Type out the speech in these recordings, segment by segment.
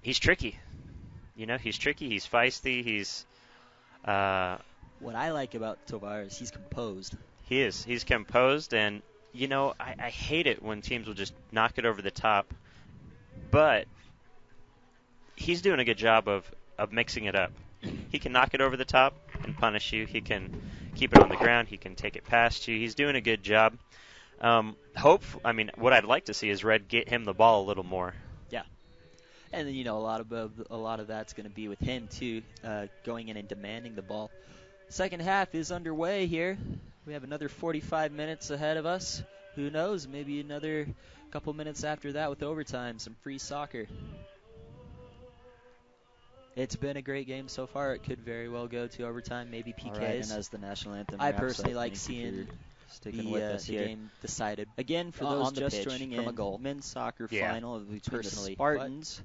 He's tricky. He's tricky. He's feisty. He's What I like about Tovar is he's composed. He is. He's composed, and I hate it when teams will just knock it over the top. But he's doing a good job of mixing it up. He can knock it over the top and punish you. He can keep it on the ground. He can take it past you. He's doing a good job. What I'd like to see is Red get him the ball a little more. Yeah, and then a lot of that's going to be with him too, going in and demanding the ball. Second half is underway here. We have another 45 minutes ahead of us. Who knows? Maybe another couple minutes after that with overtime, some free soccer. It's been a great game so far. It could very well go to overtime, maybe PKs. All right, and as the national anthem I wraps personally up, like seeing the here. game decided. Again, for those just joining in, from a goal. men's soccer final between the Personally, Spartans,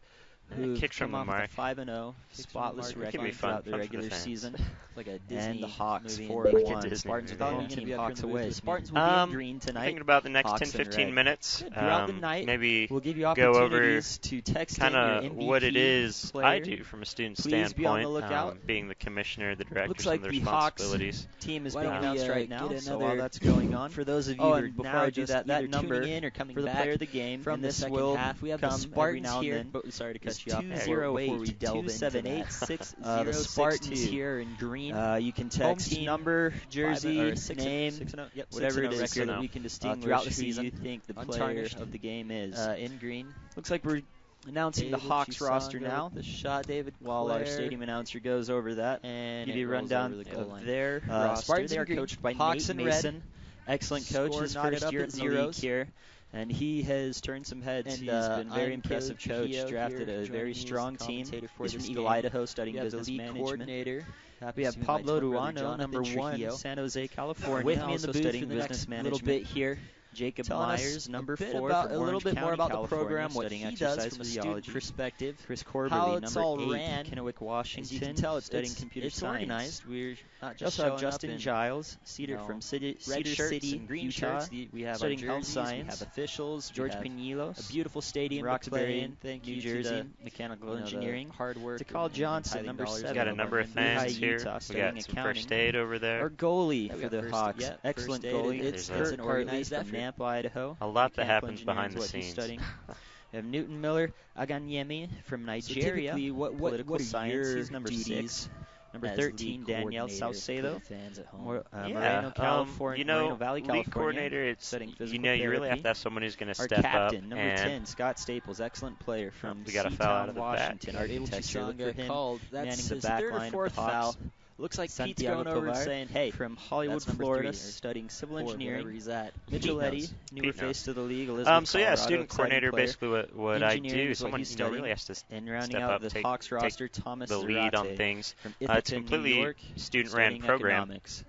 who kicked from come the off mark. the 5-0 spotless record throughout the regular season. Like a Disney and the Hawks movie 4-1. Spartans without home team team Hawks Hawks away. away. Spartans will be in green tonight. Thinking about the next Hawks 10-15 minutes. Throughout the night, maybe we'll give you go over opportunities to text kind in of your MVP what it is player. I do from a student Please be on standpoint, the lookout. being the commissioner, the director, Looks some like of the the Hawks responsibilities. team is Why being don't we, announced right now, get so another- while that's going on. For those of you Oh, who and are before now I do just that either number tuning in or coming for the back player of the game from in the the second will half, we have the come every Spartans now and here. then. But sorry to cut It's you off. 208 before we delve into that. 278-6062. The Spartans here in green. You can text team, number, jersey, 6 name, 6-0. Yep, whatever it 6-0 is, so record that we can distinguish throughout the who season, you think the player untarnished. of the game is. In green. Looks like we're announcing David the Hawks roster Chisanga now. with the shot, David While our Clare. stadium announcer goes over that, And give you a it rolls rundown over the goal of line. their Uh, roster. Spartans They in are green, coached by Hawks Nate in Mason. red. Excellent coach. Score His knotted first up year at in the league zeros. here. And he has turned some heads. And, He's been very I'm impressive Caleb coach. Trujillo Drafted here, a very joining me as strong the team. commentator for He's from this Eagle, game. Idaho, studying We have business the lead management. coordinator. We have Assuming Pablo my twin brother Ruano, Jonathan number 1, Trujillo. San Jose, California. With me in also the booth studying for the business next management. little bit here. Jacob Telling us Myers, number a bit 4, about- from a little Orange bit more County, about the California, program, what studying he does exercise from a student physiology. perspective. Chris Corbally, How number it's all 8, ran. Kennewick, Washington. As you can tell, studying it's computer it's science. organized. We're not We just also showing have Justin up in, Giles, Cedar from Cedar shirts City, and green Utah. shirts. We have studying our health jerseys, science. we have officials, George we have Pinilos, a beautiful stadium, Roxbury, in thank New you to Jersey, the mechanical the engineering. hard work. DeCall Johnson, number $7. 7. We got a number of Lehigh, fans here. Utah, We studying got some accounting. first aid over Our there. goalie Yeah, we for got the first- Hawks, yeah, excellent first aid. goalie. It's There's Kurt an Hartley organized from effort. Nampa, Idaho. A lot that Mechanical happens engineering behind is the what he's scenes. studying. We have Newton Miller Aganyemi from Nigeria. typically, what political are science. your He's number duties 6. Number as 13, league Danielle coordinator for Salcedo. the fans at home? Moreno, California. Moreno Valley, league California. coordinator, it's studying physical you really have therapy. to have someone who's going to Our step up captain, number and 10, Scott Staples, excellent player from we got a foul out Seatown, of the Washington. back. Architecture, look for him called. manning That's the his back third or line of fourth the Hawks. foul. Looks like Pete's Santiago going over and Tovar saying, hey, from Hollywood, that's number Florida, 3 or studying civil 4, whatever engineering. he's at. Mitchell Pete Eddy, knows. newer Pete face knows. to the league. Elizabeth, So yeah, Colorado, student exciting coordinator, player. basically what I Engineering do. is what Someone he's really has to And rounding step out up, the take Hawks roster, Thomas the lead on Zarate things. from It's Ithaca, New completely York, student-ran studying program. economics.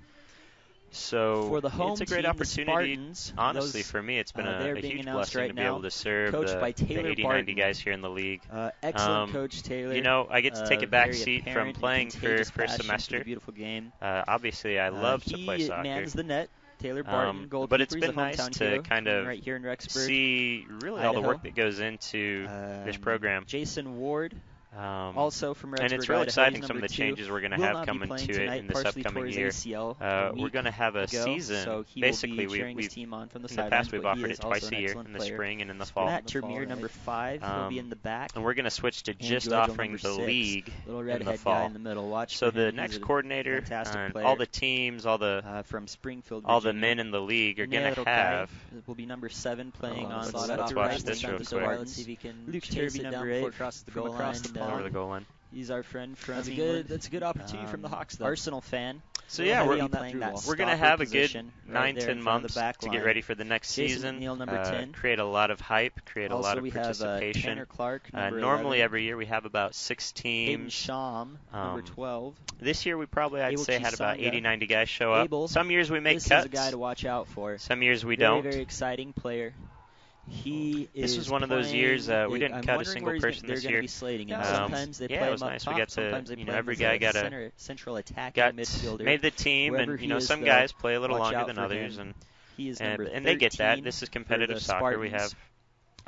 So For the home it's a great team, opportunity. the Spartans, Honestly, for me, it's been they're a being huge announced blessing right to be now, able to serve coached by the Taylor 80, Barton. 90 guys here in the league. Excellent coach, Taylor. I get to take a back very seat from apparent and playing for contagious a passion for semester. the beautiful game. Obviously, I love to play He soccer. mans the net. Taylor Barton, goalkeeper. But it's He's a been nice hometown to hero kind from of right here in Rexburg. see really all the Idaho. work that goes into this program. Jason Ward, also from Rexburg, and it's real Idaho. exciting He's some of number the 2. changes we're going to Will have not be coming playing to it tonight, in this partially upcoming tore his year. ACL a We're week going to have a ago, season. so he Basically, will be cheering his we've team on from the in the sidelines, past we've but he offered is it also twice an a year, excellent in the player. spring and in the fall. Matt Termier, number 5, will be in the back. And we're going to switch to And just Joel, offering number the 6, league little in redhead the guy fall. in the middle. Watch So for the him. next He's a coordinator fantastic and player. all the teams, all the from Springfield, all the Virginia. men in the league are going Nero to Kai have. will be number 7 playing on let's- the let's left watch right this side real of the quick. Spartans. Let's see if he can Luke chase Turby, it down number before 8, it crosses the from goal across line. the ball. Over the goal line. He's our friend from That's a England. good opportunity from the Hawks, though. Arsenal fan. So He'll yeah, be we're on playing that we're going to stopper have a good position right there 9-10 in front of months the back to line. get ready for the next Jason season. McNeil, number 10. Create a lot of hype, create a Also, lot of we have participation. Tanner Clark, number Normally 11. every year we have about 6 Hayden teams. Sham, number 12. This year we probably, I'd Abel say, had about Chisanga. 80, 90 guys show up. Abel, Some years we make this cuts. is a guy to watch out for. Some years we very, don't. Very exciting player. He This is was one of those years we didn't I'm cut a wondering single where he's person they're this going year. to be slating him. Um, Sometimes they yeah, play it him was up nice. We top. got to, Sometimes they play every him guy as got a central attacking got midfielder. made the team, Wherever and he is, some though, guys play a little watch longer out than for others, him. and He is number and they get that. 13 This is for competitive the soccer. We have Spartans.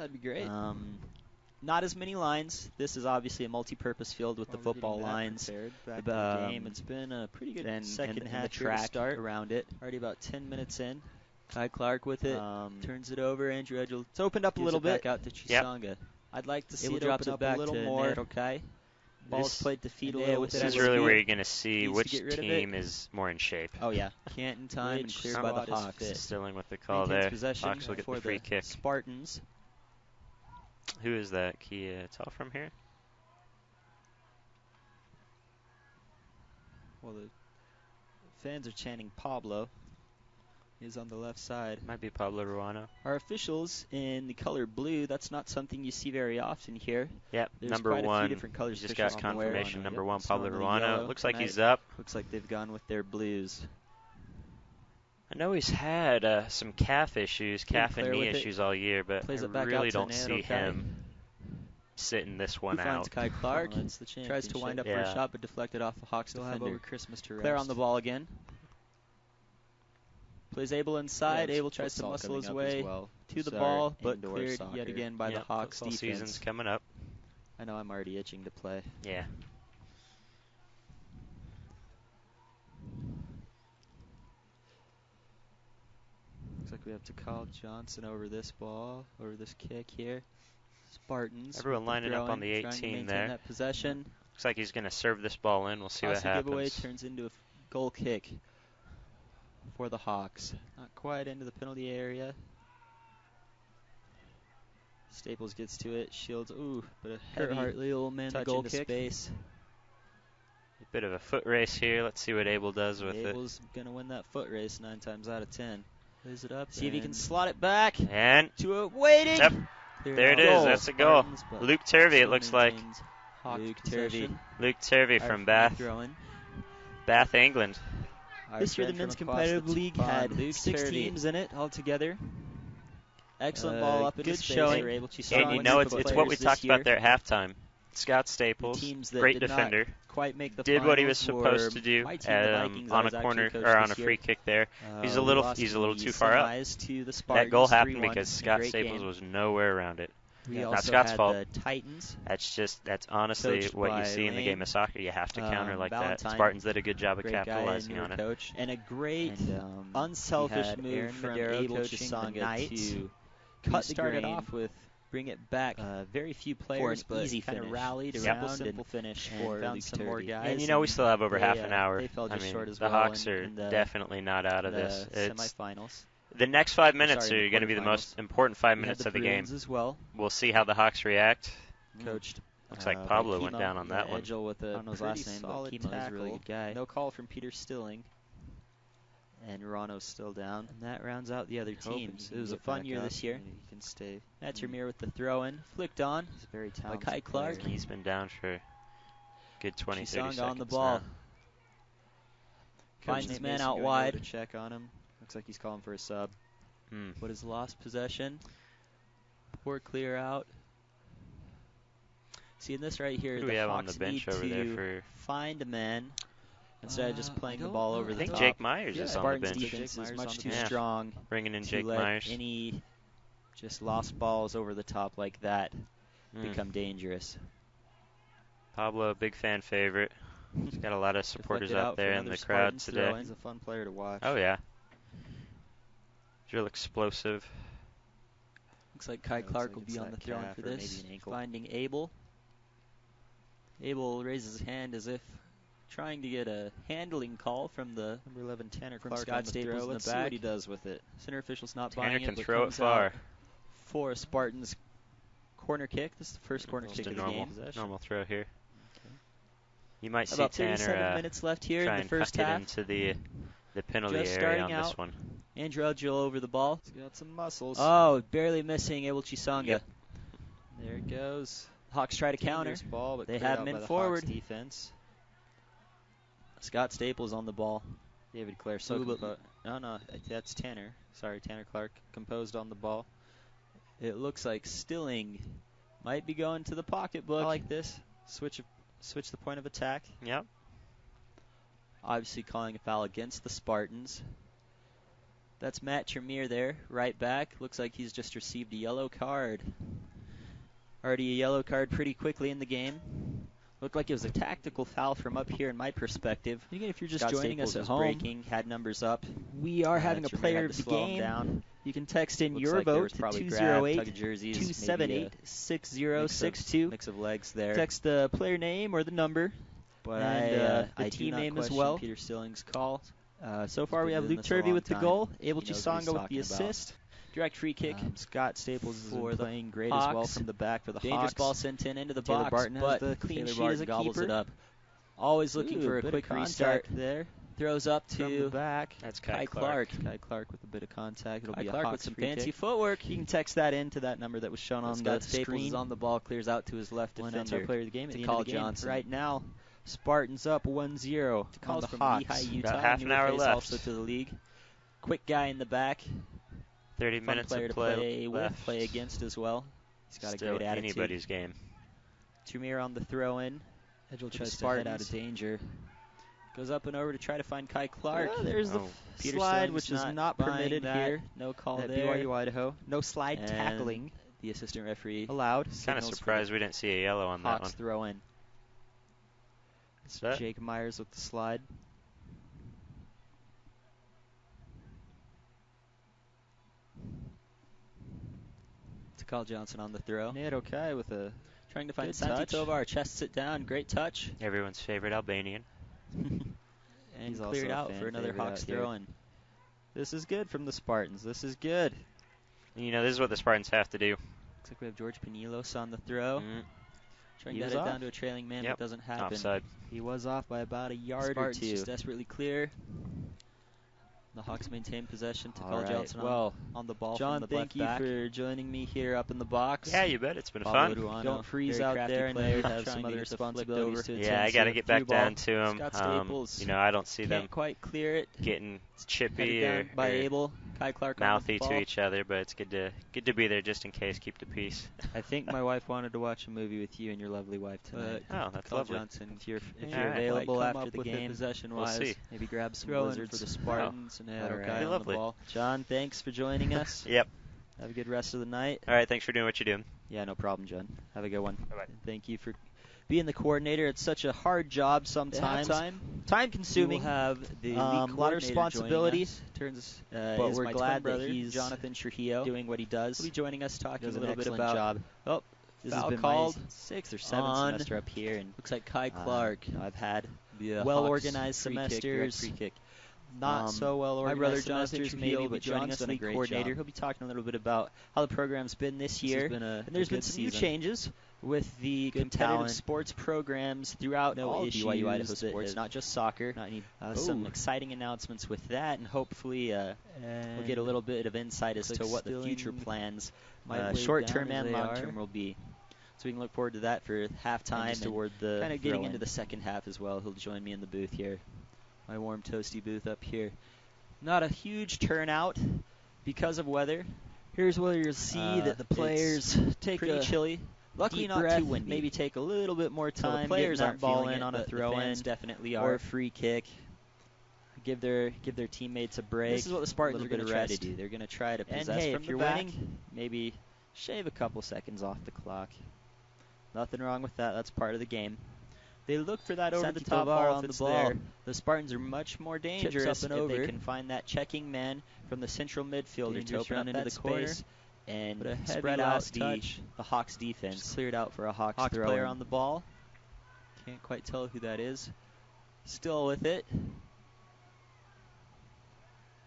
that'd be great. Not as many lines. This is obviously a multi-purpose field with the football lines. Back to the game. It's been a pretty good second half the track start around it. Already about 10 minutes in. Kai Clark with it. Turns it over. Andrew Edgel It's opened up a little bit. Back out to Chisanga. I'd like to see Abel it drops open it up back a little to more. Nerokai. Ball's played to feet a and little with bit. This is his really feet. where you're going to see Needs to which get rid of team is more in shape. Oh, yeah. Can't in time and cleared by the Hawks. Stilling with the call Maintains there. possession Hawks will get for the free kick. Spartans. Who is that? Can you tell from here? Well, the fans are chanting Pablo. He's on the left side. Might be Pablo Ruano. Our officials in the color blue, that's not something you see very often here. Yep, There's number quite a few one. different colors Just officials got can wear. confirmation. Number Yep, one, some Pablo on the Ruano. yellow Looks like he's tonight. up. Looks like they've gone with their blues. I know he's had some calf issues, calf and clear knee with it. issues all year, but Plays I it back really out to don't see Nerokai. him sitting this one Who finds out. Kai Clark? Well, that's the Tries to wind up for a Yeah. shot, but deflected off the Hawks Still have defender. over Christmas to rest. Claire on the ball again. Plays Abel inside. Yeah, Abel tries to futsal muscle coming his up way as well. to the Sorry, ball, but indoor cleared soccer. yet again by the Yep, Hawks football defense. season's coming up. I know I'm already itching to play. Yeah. Looks like we have to call Johnson over this ball, over this kick here. Spartans. Everyone with the lining up on the throwing, trying to 18 maintain there. that possession. Looks like he's going to serve this ball in. We'll see what Toss the giveaway happens. turns into a goal kick for the Hawks. Not quite into the penalty area. Staples gets to it. Shields. Ooh, but a Kurt heavy Hartley will man the touch goal into kick. space. A bit of a foot race here. Let's see what Abel does with it. Abel's gonna win that foot race 9 times out of 10. Plays it up. See if he can and slot it back And to a waiting. Yep. Cleared there it out. is. That's a goal. Spartans, but Luke Turvey, it still looks like. maintains Hawks Luke possession. Luke Turvey Our from free Bath, throwing. Bath, England. Our This year the friend men's from across the competitive league pond, had Luke 6 Turvey. teams in it altogether. Excellent ball up in good his face. showing. They were able to And silence you know, the it's what we players this talked year. about there at halftime. Scott The Staples, teams that great did not defender, quite make the did what he was finals supposed were to do my team, the Vikings, I on a was actually corner coached or on this a year. free kick there. He's a We little lost too the far out. semis to the That Spartans, goal happened 3-1. because A Scott great Staples game. was nowhere around it. We Not also Scott's had fault. the Titans. That's honestly Coached what by you see in the Lane. game of soccer. You have to counter like that. Valentine, Spartans did a good job of Great guy capitalizing and on your it. coach. And a great And, unselfish had move Aaron from Madero Abel coaching the Chisanga Knights. to We cut the started grain, off with bring it back. very few For players, an but easy kind of finish. rallied Simple, around simple and finish and for found Luke some more Turvey. guys. And you know we still have over they, half an hour. they fell I just mean, short as the well Hawks in- are in the- definitely not out of the this. It's semifinals. the next 5 minutes Sorry, are the going to be the quarterfinals. most important 5 We had minutes the of the game. Bruins as well. We'll see how the Hawks react. Coached. Looks like by Pablo went Kimo, down on that the one. Edgel with a I don't know his pretty last name, but solid Kimo is a tackle. really good guy. No call from Peter Stilling. And Rano's still down. And that rounds out the other Hoping teams. he It was can a get fun back year up this year. and He can stay. Mm. Termier with the throw-in. Flicked on. He's a very By talented Kai Clark. player. He's been down for a good 20, 30 Chisanga seconds on the ball. now. Finds Coach his Nate man Mason out going over wide. to check on him. Looks like he's calling for a sub. What is lost possession? Poor clear out. See, in this right here, Who do the we have on Hawks the bench need over there to for? find a man instead of just I playing the don't ball know. over I the think top. Jake Myers Yeah, is on the Spartans bench. defense Jake is Myers much on the too bench. strong Bringing in to Jake let Myers. any just lost balls over the top like that Mm. become dangerous. Pablo, big fan favorite. He's got a lot of supporters Deflected out out for there in another the crowd Spartans today. throw-in. He's a fun player to watch. Oh yeah, he's real explosive. Looks like Kai Looks Clark like will it's be on that the throwing calf for or maybe this. an ankle. Finding Abel. Abel raises his hand as if trying to get a handling call from the Number 11, Tanner From Clark Scott on the Staples throw. in the Let's see back. what he does with it. center official's not Tanner buying can it, but throw it comes far. out for a Spartans corner kick. This is the first corner Just kick a of the normal, game. normal throw here. You might see About 37 Tanner minutes left here try in the and first tuck it half. into the penalty Just area starting on this out. one. Andrew Edgel over the ball. He's got some muscles. Oh, barely missing Abel Chisanga. Yep. There it goes. Hawks try to counter. Dangerous ball, but They cleared have out him in by the forward. Hawks defense. Scott Staples on the ball. David Clare no, that's Tanner. Sorry, Tanner Clark composed on the ball. It looks like Stilling might be going to the pocketbook. I like this. Switch the point of attack. Yep. Obviously calling a foul against the Spartans. That's Matt Tremere there, right back. Looks like he's just received a yellow card. Already a yellow card pretty quickly in the game. Looked like it was a tactical foul from up here in my perspective. Again, if you're just Scott joining Staples us at was home, breaking, had numbers up. we are having a Tremaine player had of to the slow him game. down. You can text in Looks your like there vote was to probably grab, tug of jerseys, maybe a 278-278-6062. mix of legs there. Text the player name or the number. But and I the do team not name as question well. Peter Stilling's call. So far, we been have doing Luke this a Turvey long with the time. goal, Abel He knows what he's Chisanga with the talking about. assist. Direct free kick. Scott Staples is for the playing great as well Hawks. from the back for the Dangerous Hawks. ball sent in into the Taylor box, Barton has but the clean Taylor sheet Barton as a gobbles keeper. it up. Always looking Ooh, for a bit quick of contact restart. there Throws up from the to back. That's Kai Kai Clark. Clark. Kai Clark with a bit of contact. It'll Kai be a Clark Hawks with some free fancy kick. footwork. You can text that into that number that was shown on Scott the Staples screen. is on the ball, clears out to his left One ends our defender. player of the game at To the Call end of the game. Johnson. Right now, Spartans up 1-0 on Calls the from Hawks. Lehigh, Utah. About half an hour Newer face left. Also to the league. Quick guy in the back. 30 Fun minutes player of to play play with, left. play against as well. He's got Still a great attitude. anybody's game. Tremere on the throw-in. Edgel The tries to head out Spartans. of danger. Goes up and over to try to find Kai Clark. Well, there's the Oh. Peter slide, Stilling's which is not buying permitted that. here. No call At there. BYU Idaho. No slide And tackling The assistant referee allowed. Kind of signals for surprised we didn't see a yellow on that Hawks one. throw-in. That- Jake Myers with the slide. To Call Johnson on the throw. Nate Okai with a Trying to find Good Santi touch. Tovar. Chests it down. Great touch. Everyone's favorite Albanian. And He's also cleared a out fan for another favorite Hawks out here. throw-in. This is good from the Spartans. This is good. And, you know, this is what the Spartans have to do. Looks like we have George Panilos on the throw. Mm, Trying He to was head it off. down to a trailing man, Yep. but doesn't happen. offside. He was off by about a yard Spartans or two. just desperately clear. The Hawks maintain possession to All Call right. Johnson Well, on the ball John, from the thank left you back. for joining me here up in the box. Yeah, you bet. It's been Pablo fun. Duano, Don't freeze very out crafty there. I know player, you have trying some to other get the flick responsibilities over. to attend Yeah, I to. got to get back Through ball. down to them. Scott Staples You know, I don't see them Can't quite clear it. getting chippy Headed or, down by or Abel. Kai Clark on mouthy the ball. to each other, but it's good to be there just in case. Keep the peace. I think my wife wanted to watch a movie with you and your lovely wife tonight. Oh, that's Call lovely. Johnson. If you're All right. available Come after up the with it game, possession-wise. We'll see. maybe grab some Throwing for blizzards. the Spartans and All Okai right. on Lovely. the ball. John, thanks for joining us. Yep. Have a good rest of the night. All right. Thanks for doing what you're doing. Yeah, no problem, John. Have a good one. Bye-bye. Thank you for being the coordinator. It's such a hard job sometimes. Time Time-consuming. We'll have the A lot of coordinator responsibility. joining us. Turns, But is we're my glad twin that brother, he's Jonathan Trujillo. doing what he does. He'll be joining us, talking Does a an little bit excellent about. job. Oh, This has foul been called my 6th or 7th on- semester up here, and Looks like Kai Clark. I've had The well-organized Hawks free kick, direct semesters. free kick. not so well My organized brother Jonathan semesters Trujillo maybe, will be but joining John's us, done a league great coordinator. job. He'll be talking a little bit about how the program's been this This year. has been a And there's good been some new season. changes with the Good competitive talent. sports programs throughout No all of issues BYU Idaho that sports, have- not just soccer. Not any. Some Ooh. exciting announcements with that, and hopefully we'll get a little bit of insight as to what the future plans, might lay short-term down as and they long-term, will be. So we can look forward to that for halftime just and toward the kind of getting throw-in. into the second half as well. He'll join me in the booth here, my warm, toasty booth up here. Not a huge turnout because of weather. Here's where you'll see that the players take Pretty a chilly. Luckily, deep not breath, too windy. Maybe take a little bit more So the time. players getting aren't that ball feeling in it, on a but the throw-in. fans Definitely or are. a free kick. Give their teammates a break. This is what the Spartans a are little going bit to of try to rest. do. They're going to try to And possess hey, from if the you're back. winning, maybe shave a couple seconds off the clock. Nothing wrong with that. That's part of the game. They look for that Santi over-the-top Tovar ball on if the it's ball. there. The Spartans are much more dangerous and if over. they can find that checking man from the central midfielder to Dangerous open run up into that the corner. space and But a heavy spread out last touch. the Hawks Just defense. cleared out for a Hawks throw. Player on the ball. Can't quite tell who that is. Still with it.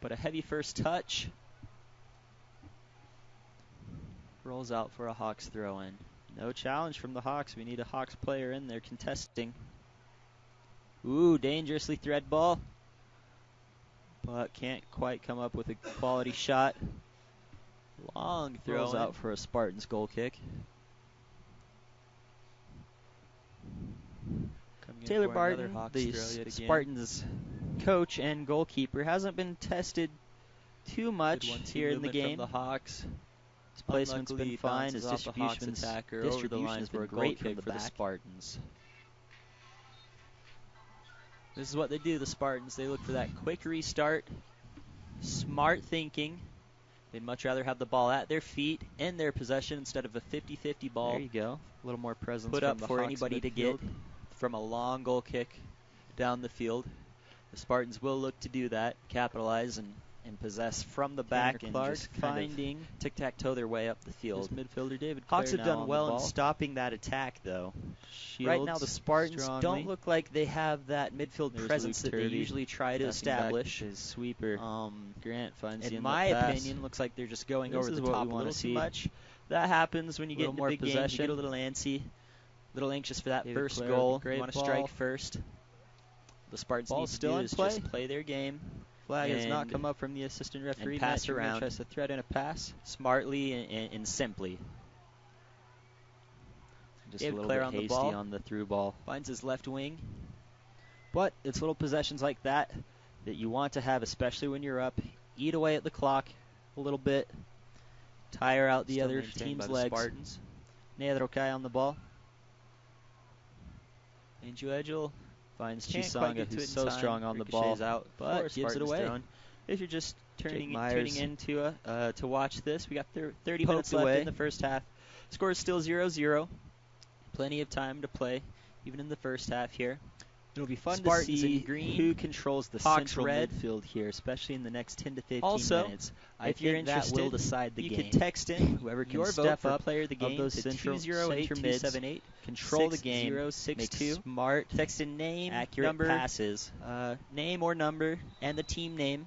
But a heavy first touch. Rolls out for a Hawks throw-in. No challenge from the Hawks. We need a Hawks player in there contesting. Ooh, dangerously thread ball. But can't quite come up with a quality shot. Long Throws throw out for a Spartans goal kick. Taylor Barton, the Spartans coach and goalkeeper, hasn't been tested too much here in the game. From the Hawks. His placement's been fine. His distribution's been great for the Spartans. This is what they do, the Spartans. They look for that quick restart. Smart thinking. They'd much rather have the ball at their feet, in their possession, instead of a 50-50 ball There you go. A little more presence put from up the for Hawks anybody to get. midfield. from a long goal kick down the field. The Spartans will look to do that, capitalize and possess from the back and Clark just finding tic-tac-toe their way up the field. Midfielder David Hawks Clare have now done on well the in ball. stopping that attack, though. Shields right now, the Spartans strongly. don't look like they have that midfield There's presence Luke that they Turvey usually try to passing back establish. his sweeper. Grant finds the In my inlet pass. opinion, looks like they're just going This over is the what top we a wanna little too see. much. That happens when you get Little into more big games. You possession. get a little antsy, a little anxious for that David first Clare, goal. great You want to ball. strike first. The Spartans Ball need to still do in is play. just play their game Flag has not and- come up from the assistant referee. pass Matt Truman around. tries to thread in a pass. smartly and simply. Just David a little Clare bit on the hasty ball. on the through ball. Finds his left wing. But it's little possessions like that that you want to have, especially when you're up. Eat away at the clock a little bit. Tire out the Still other maintained team's by the legs. Spartans. Neadrokai on the ball. And Juejel Finds can't quite Chisanga, get to who's it in so time. strong on the Ricochets ball. out, but For a gives it Spartans away. throne. If you're just tuning Myers in to watch this, we got 30 poked minutes left away. in the first half. Score is still 0-0. Plenty of time to play, even in the first half here. It'll be fun Spartans to see in green, who controls the Hawks central red. midfield here, especially in the next 10 to 15 Also, minutes. if I you're think that interested, will decide the you game. can text in Whoever can your vote step for up player of the game those to central 208 center mids, 278, control the game, 6062. make smart, text in name, accurate number, passes. name or number, and the team name,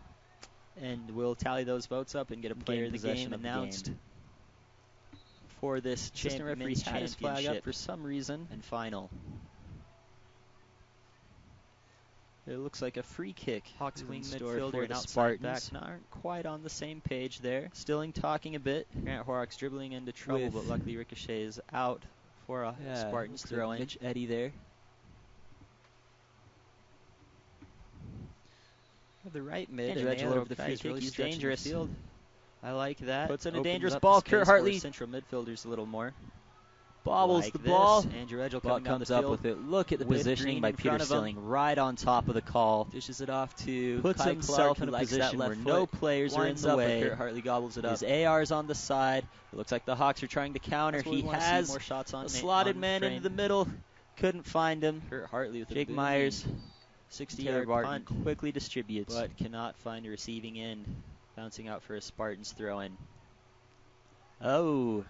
and we'll tally those votes up and get a player of the game announced for this Assistant referee men's had his flag up championship for some reason. and final. It looks like a free kick. Hawks is wing in store midfielder for and the outside Spartans. back. Aren't quite on the same page there. Stilling talking a bit. Grant Horrocks dribbling into trouble, With- but luckily Ricochet is out for a Spartans looks like throw in. Mitch Eddy there. The right mid, And and Edgel over over the the free kick. kick. He's He's stretching the dangerous. field. I like that. Puts in a Opens dangerous up ball. the Kurt space for Hartley. central midfielders a little more. Bobbles Like the this. ball. Andrew Edgel Ball coming down comes the up field. with it. Look at the with positioning Green by in Peter front of him. Stilling right on top of the call. Dishes it off to Puts Kai himself Clark, in who a likes that position left where foot. no players are in Winds the up, way. but Kurt Hartley gobbles it up. His AR's on the side. It looks like the Hawks are trying to counter. That's what He we wanna see, has more shots on a slotted man frame. into the middle. Couldn't find him. Kurt Hartley with Jake a Myers, Taylor 60-yard Barton punt, quickly distributes. but cannot find a receiving end. Bouncing out for a Spartans throw-in. Oh.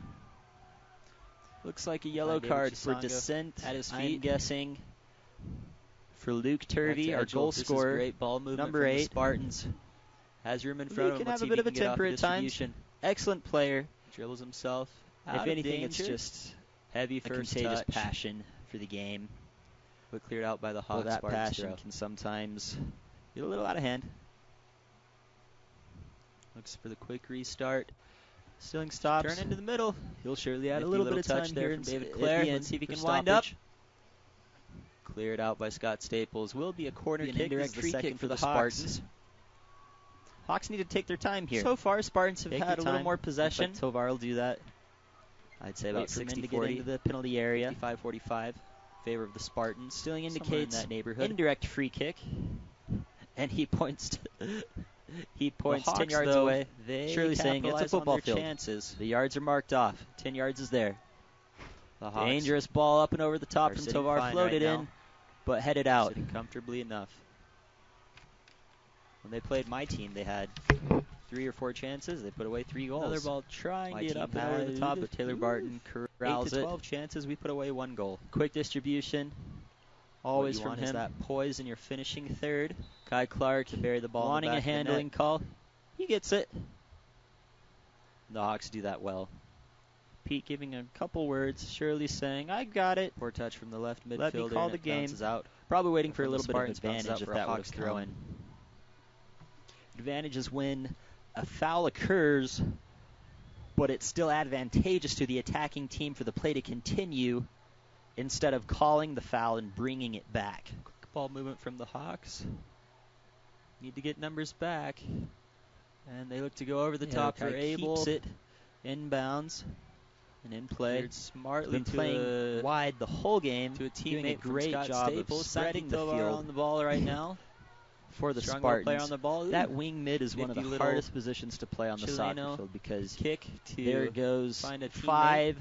Looks like a yellow David card for Chisanga dissent at his I'm feet. guessing for Luke Turvey, our Edgel. goal This is scorer. great ball movement Number from the 8. Spartans. Has room in He front of him. can Let's have see a if bit of he a can get off temper the at times. distribution. Excellent player. Dribbles himself. If out of anything, it's danger. just heavy A first contagious touch. passion for the game. But cleared out by the Well, Hawks. that Spartans passion throw. can sometimes Get a little out of hand. Looks for the quick restart. Stilling stops. Turn into the middle. He'll surely add a Nifty little bit of touch time there here from David at Clare. the end Let's see if he for can wind up. stoppage. Cleared out by Scott Staples. Will be a corner Be an kick. indirect This is free the second kick for the Hawks. Spartans. Hawks need to take their time here. So far, Spartans have Take had the a little time. more possession. But Tovar will do that. I'd say about Wait for men to get 60-40. into the penalty area. 55-45. Favor of the Spartans. Stilling Somewhere indicates in that neighborhood. indirect free kick. And he points. He points Hawks, 10 yards though, away. they Surely saying it's a capitalize on football their field. chances. The yards are marked off. 10 yards is there. The Hawks Dangerous ball up and over the top are from sitting Tovar. fine Floated right in, now. but headed out. Sitting comfortably enough. When they played my team, they had 3 or 4 chances. They put away 3 goals. Another ball trying My to get team up and over the had top, but Taylor Barton 8 corrals to it. 12 chances. We put away 1 goal. Quick distribution. Always you from want him. is That poise in your finishing third. Kai Clark To bury the ball. wanting in the a back of the handling net. call. He gets it. The Hawks do that well. Pete giving a couple words. Shirley saying, "I got it." Poor touch from the left midfielder. Let me call and the it game. bounces out. Probably waiting for a From the little bit of Spartans, bounces advantage out if for a that Hawks was throw in. come. Advantage is when a foul occurs, but it's still advantageous to the attacking team for the play to continue instead of calling the foul and bringing it back. Quick ball movement from the Hawks. Need to get numbers back. And they look to go over the top for Abel. Keeps it Inbounds and in play. Cleared smartly Been playing wide the whole game. to a doing teammate a great from Scott job Staples. of spreading the Santi Tovar field on the ball right now. for the Strong Spartans. player on the ball. That wing mid is one of the Nifty little hardest positions to play on the soccer Chileno field because kick there to goes find a teammate. 5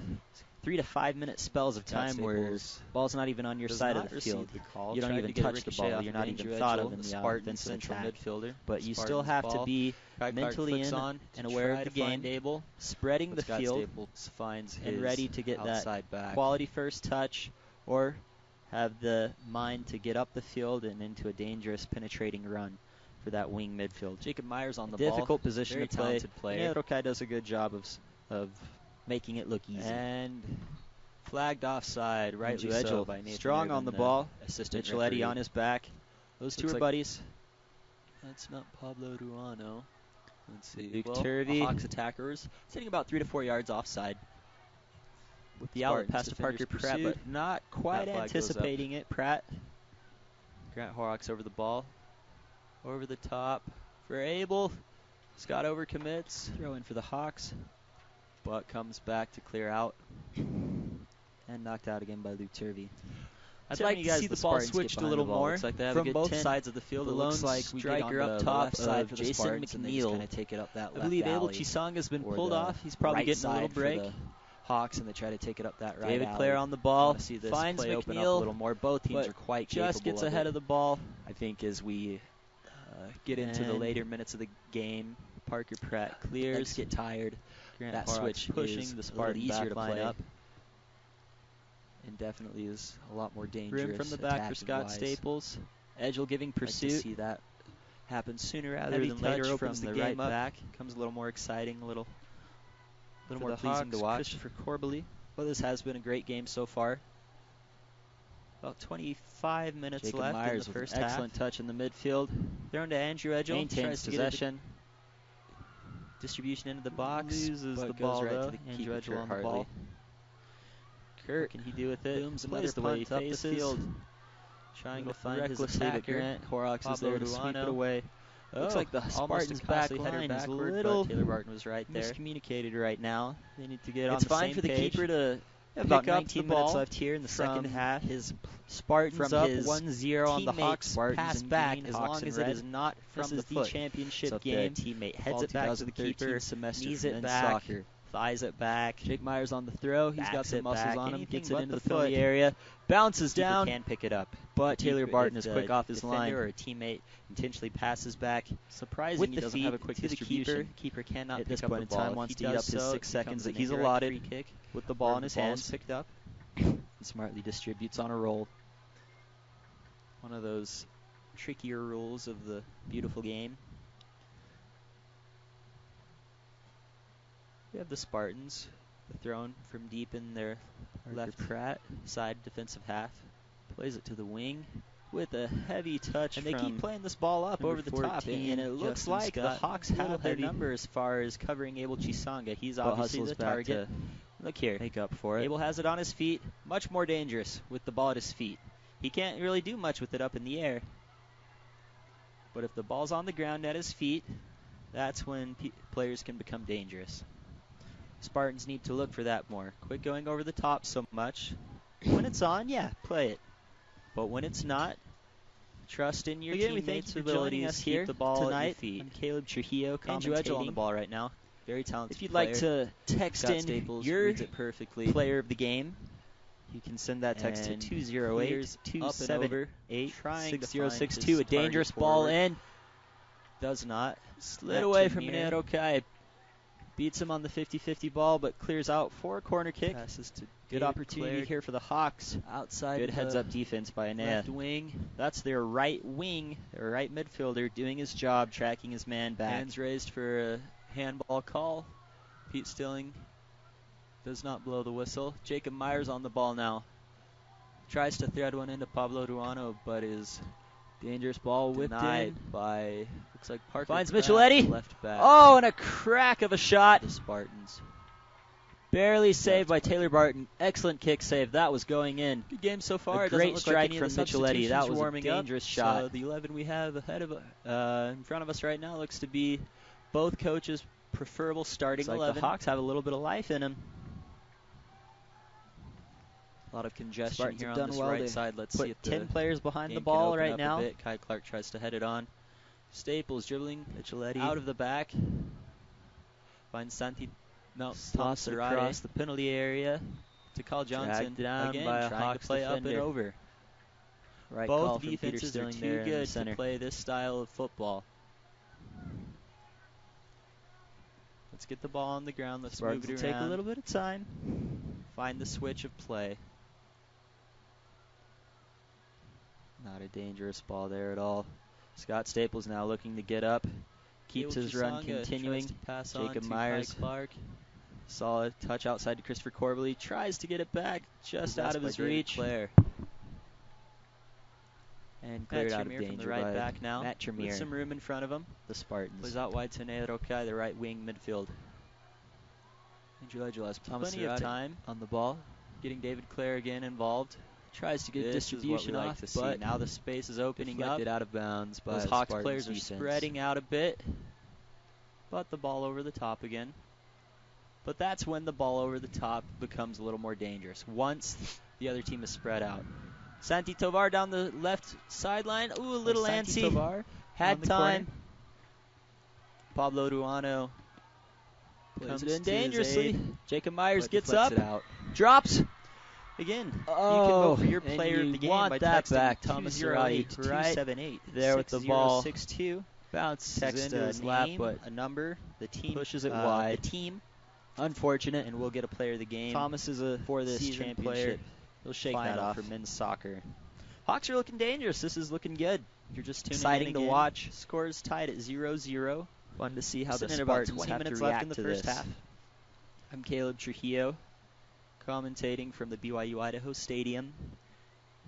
3 to 5 minute spells of time where ball's not even on your side of the field. You don't even touch the ball. You're not even thought of in the Spartans offensive central attack. midfielder. But you Spartans still have to ball. be Kai Clark mentally flicks in on and aware of the game, Abel, spreading the Scott field, Staples finds and his ready to get that outside back. quality first touch, or have the mind to get up the field and into a dangerous penetrating run for that wing midfield. Jacob Myers on the ball. Difficult position Very to play. talented player. Rokai does a good job of making it look easy. And flagged offside, rightly Edgel, so by Nathan strong on Urban, the ball. Assistant Micheletti referee. on his back. Those two Looks are like- buddies. That's not Pablo Ruano. Let's see. Luke Well, Turvey. Hawks attackers sitting about 3 to 4 yards offside. With the outlet Spartans pass to Parker defenders Pratt, pursued. but not quite That flag goes up. anticipating it. Pratt. Grant Horrocks over the ball. Over the top for Abel. Scott overcommits. Throw in for the Hawks. But comes back to clear out. And knocked out again by Luke Turvey. I'd Tell like me to guys see the the ball Spartans get switched a behind little the ball. more Looks like they have a from good both 10. sides of the field. The It lone looks like we get on striker up the top, left side for the Jason Spartans, and they just McNeil. kind of take it up that I left believe Abel alley. Chisanga has been or pulled the off. He's probably right getting a little side for break. the Hawks, and they try to take it up that right David alley. Clare on the I ball. wanna see this Finds play open up a McNeil, little more. Both teams but are quite just capable gets ahead it. of the ball. I think as we get into the And later minutes of the game, Parker Pratt legs clears. get tired. Grant That Horrocks switch pushing is the a Spartan little easier back to line play up. and definitely is a lot more dangerous. Room from the back for Scott attacking-wise. Staples. Edgel giving Like to pursuit. see that happen sooner rather Heavy than touch later. from Opens the the right game up. back. Becomes a little more exciting, a little For more the pleasing to Hawks, watch. Christopher Corbally. Well, this has been a great game so far. About 25 minutes Jacob left Myers in the with first an half. excellent touch in the midfield. Thrown to Andrew Edgel. Maintains Tries to get it possession. distribution into the box. Loses but the goes ball right though. to the Andrew keeper, Edgel Kurt on the Hartley. ball. What can he do with it? Booms Plays another the way he punt up the faces. field. Trying to find his recklessly, but attacker. Grant Horrocks is Pablo there to sweep it Ruano. away. Looks like the Spartans back line is a little Taylor Barton was right there. miscommunicated right now. They need to get on It's the fine same for the page. keeper to About pick up 19 the minutes ball left here in the from second half. his Spartans from up his 1-0 on the Hawks. teammates Spartans pass in back green, as Hawks long in as it red. is not from This the is the foot. championship So if game. the teammate Fall heads it back to the 2013 keeper, semester knees for it men's back, soccer. thighs it back. Jake Myers on the throw. He's got Backs some it muscles back. on him. Anything Gets it but into the the penalty foot. area. Bounces Keeper down. can pick it up. But Taylor Keeper- Barton if is the quick off his defender line. or a teammate intentionally passes back Surprising with he the doesn't feet have a quick to the distribution. keeper cannot At pick this up point the in ball. time If wants he to eat does up his so, 6 it seconds becomes that an he's indirect allotted free kick with the ball where in his the ball is hands. picked up. Smartly distributes on a roll. One of those trickier rules of the beautiful game. We have the Spartans thrown from deep in their left Pratt side defensive half. Plays it to the wing. with a heavy touch And they from keep playing this ball up number over the top. 14, And it looks Justin like the Scott. Hawks A little have their heavy. number as far as covering Abel Chisanga. He's But obviously hustles the back target. Look here. to make up for it. Abel has it on his feet. Much more dangerous with the ball at his feet. He can't really do much with it up in the air. But if the ball's on the ground at his feet, that's when players can become dangerous. Spartans need to look for that more. Quit going over the top so much. When it's on, yeah, play it. But when it's not, trust in your Again, we thank teammates' you for joining abilities us to keep here the ball at your tonight. feet. I'm Caleb Trujillo Andrew Edgel on the commentating. ball right now. Very talented If you'd player. like to text Scott in Staples your reads it perfectly. player of the game, you can send that text to And 208 clears up and over, 278 trying to find 6062. his A dangerous target ball forward. in. Does not. Slid Net away to from near. Nerokai. Beats him on the 50-50 ball, but clears out for a corner kick. Passes to Good David opportunity Clare. here for the Hawks. Outside Good the heads-up defense by Anea. left wing. That's their right wing, their right midfielder, doing his job, tracking his man back. Hands raised for a handball call. Pete Stilling does not blow the whistle. Jacob Myers on the ball now. Tries to thread one into Pablo Ruano, but is Dangerous ball whipped denied in. by, looks like Parker Finds Pratt, Micheletti. left back. Oh, and a crack of a shot. The Spartans. Barely saved by Taylor Barton. Excellent kick save. That was going in. Good game so far. A It doesn't great look strike like any from of the Micheletti. substitutions That was a warming up. dangerous So shot. the 11 we have ahead of in front of us right now looks to be both coaches' preferable starting Looks like 11. the Hawks have a little bit of life in them. A lot of congestion Spartans here have on done this well right to side. Let's see Put if the 10 players behind game the can ball open right up now. a bit. Kai Clark tries to head it on. Staples dribbling Micheletti out of the back. Finds Santi. No, toss it Sarade. across the penalty area. To call Johnson down again, by a trying Hawks to play defender. up and over. Right call Both from Peter defenses are Stilling too there in the good to center. play this style of football. Let's get the ball on the ground. Let's Spartans move it will around. take a little bit of time. Find the switch of play. Not a dangerous ball there at all. Scott Staples now looking to get up. Keeps his run continuing. Jacob Myers. Clark. Solid touch outside to Christopher Corbally. Tries to get it back just out of his reach. Claire. And cleared out of danger from the right by back now. Matt Tremere. With some room in front of him. The Spartans. Plays out wide to Nerokai, the right wing midfield. Angela has plenty of time on the ball. Getting David Clare again involved. Tries to get This distribution is what we off, like to see. but Now the space is opening up. deflected out of bounds by Those the Hawks Spartans players are defense. spreading out a bit. But the ball over the top again. But that's when the ball over the top becomes a little more dangerous. Once the other team is spread out. Santi Tovar down the left sideline. Ooh, a little Santi antsy. Tovar Had on the time. corner. Pablo Ruano Comes comes it in to his dangerously. aid, Jacob Myers but gets deflects up. it out. Drops. Again, you can vote for your and player of you the game want by that texting back. Thomas 208 Zarate right 278 there with the ball. 6062. Bounces Text into a his lap, name, but a number, the team pushes it wide. the team, unfortunate. and we'll get a player of the game. Thomas is a for this seasoned championship player. He'll shake that final off. for men's soccer. Hawks are looking dangerous. This is looking good. You're just tuning Exciting in to again. watch. Scores tied at 0-0. Fun to see how the Sitting at about Spartans 20 have minutes to left react in the to first this. half. I'm Caleb Trujillo, commentating from the BYU Idaho Stadium